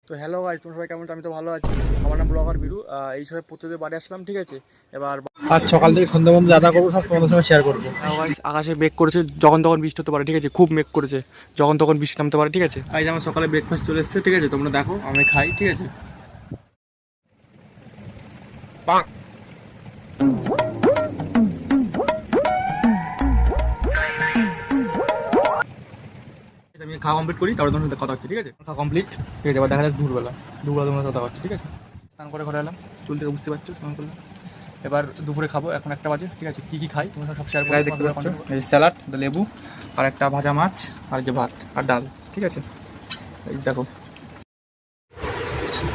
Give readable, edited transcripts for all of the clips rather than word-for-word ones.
তো hello guys, তোমরা সবাই কেমন আছো? আমি তো ভালো আছি। আমার নাম ব্লগার বিরু। এই সময় প্রত্যেকদিন বাড়ি আসলাম, ঠিক আছে। এবার আজ সকাল থেকে সন্ধ্যা পর্যন্ত যা করবো সব তোমাদের সঙ্গে শেয়ার করবো। গাইস আকাশে মেঘ করেছে, যখন তখন বৃষ্টি হতে পারে, ঠিক আছে। খুব মেঘ করেছে, যখন তখন বৃষ্টি নামতে পারে, ঠিক আছে। আজ আমার সকালে ব্রেকফাস্ট চলে এসেছে, ঠিক আছে। তোমরা দেখো, আমি খাই, ঠিক আছে। আমি খাওয়া কমপ্লিট করি, তারপরে তোমার সাথে কথা হচ্ছে, ঠিক আছে। খাওয়া কমপ্লিট, ঠিক আছে। এবার দেখা যাচ্ছে দুপুরবেলা তোমার সাথে কথা হচ্ছে, ঠিক আছে। স্নান করে ঘরে এলাম, চুল থেকে বুঝতে পারছো, স্নান করলাম। এবার দুপুরে খাবো, এখন 1টা বাজে, ঠিক আছে। কী খাই তোমার সব শেয়ার করে দেখতে পাচ্ছ। এই স্যালাড, লেবু, আর একটা ভাজা মাছ, আর যে ভাত আর ডাল, ঠিক আছে। এই দেখো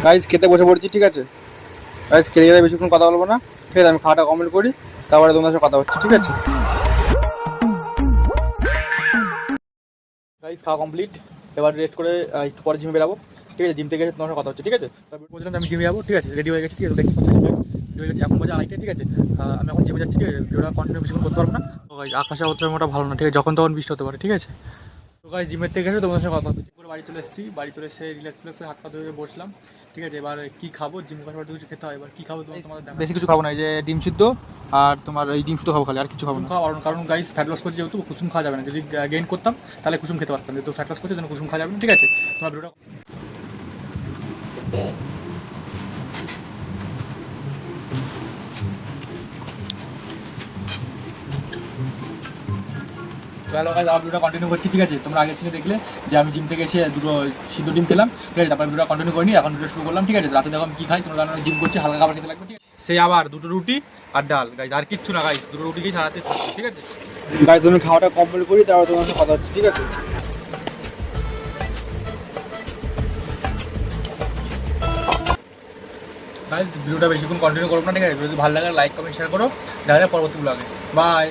গাইজ খেতে বসে পড়ছি, ঠিক আছে। গাইজ খেতে গেলে বেশিক্ষণ কথা বলবো না, ঠিক আছে। আমি খাওয়াটা কমপ্লিট করি, তারপরে তোমাদের সাথে কথা হচ্ছে, ঠিক আছে। গাইস খাওয়া কমপ্লিট। এবার রেস্ট করে একটু পরে জিমে বেরাবো, ঠিক আছে। জিম থেকে এসে তোমার সাথে কথা হচ্ছে, ঠিক আছে। তারপর বলছিলাম আমি জিমে যাবো, ঠিক আছে। রেডি হয়ে গেছি, ঠিক আছে। দেখতে পাচ্ছি রেডি হয়ে গেছি, এখন বাজে 2:30, ঠিক আছে। আমি এখন জিমে যাচ্ছি, ঠিক আছে। ভিডিওটা কন্টিনিউ বেশিক্ষণ করতে পারবো না। তো গাইস আকাশে অবস্থা মোটা ভালো না, ঠিক আছে। যখন তখন বৃষ্টি হতে পারে, ঠিক আছে। তো গাইস জিমের থেকে এসে তোমাদের সাথে কথা হচ্ছে। করে বাড়ি চলে এসেছি, বাড়ি চলে এসে রিল্যাক্স হাত পা ধুয়ে বসলাম, ঠিক আছে। এবার কী খাবো, জিম করার পর কিছু খেতে হয়। এবার কী খাবো তোমাদের বেশি কিছু খাবো না, এই যে ডিম সিদ্ধ আর তোমার এই ডিম শুদ্ধ খাবো, খালি আর কিছু খাবো না। কারণ গাইস ফ্যাট লস করছে, যেহেতু কুসুম খাওয়া যাবে না। যদি গেইন করতাম তাহলে কুসুম খেতে পারতাম, যেহেতু ফ্যাট লস করছে যেন কুসুম খাওয়া যাবে না, ঠিক আছে। তোমার ভিডিওটা হ্যালো গাইস, আমার ভিডিওটা কন্টিনিউ করছি, ঠিক আছে। তোমরা আগের থেকে দেখলে যে আমি জিম থেকে এসে দুটো সিদ্ধ ডিম খেলাম, ঠিক আছে। তারপর ভিডিওটা কন্টিনিউ করিনি, এখন ভিডিও শুরু করলাম, ঠিক আছে। রাতে দেখো আমি কী খাই, তোমরা জানো জিম করছি, হালকা খাবার খেতে লাগবে, ঠিক আছে। সেই আবার দুটো রুটি আর ডাল গাইস, আর কিচ্ছু না গাইস, দুটো রুটি খেয়ে সারাতে থাকবে, ঠিক আছে। গাইজ তুমি খাওয়াটা কমপ্লিট করি, তারপরে তোমাদের সাথে কথা হচ্ছে, ঠিক আছে। গাইস ভিডিওটা বেশিক্ষণ কন্টিনিউ করবো না, ঠিক আছে। যদি ভালো লাগে লাইক কমেন্ট শেয়ার করো, দেখা যায় পরবর্তী ব্লগে। বাই।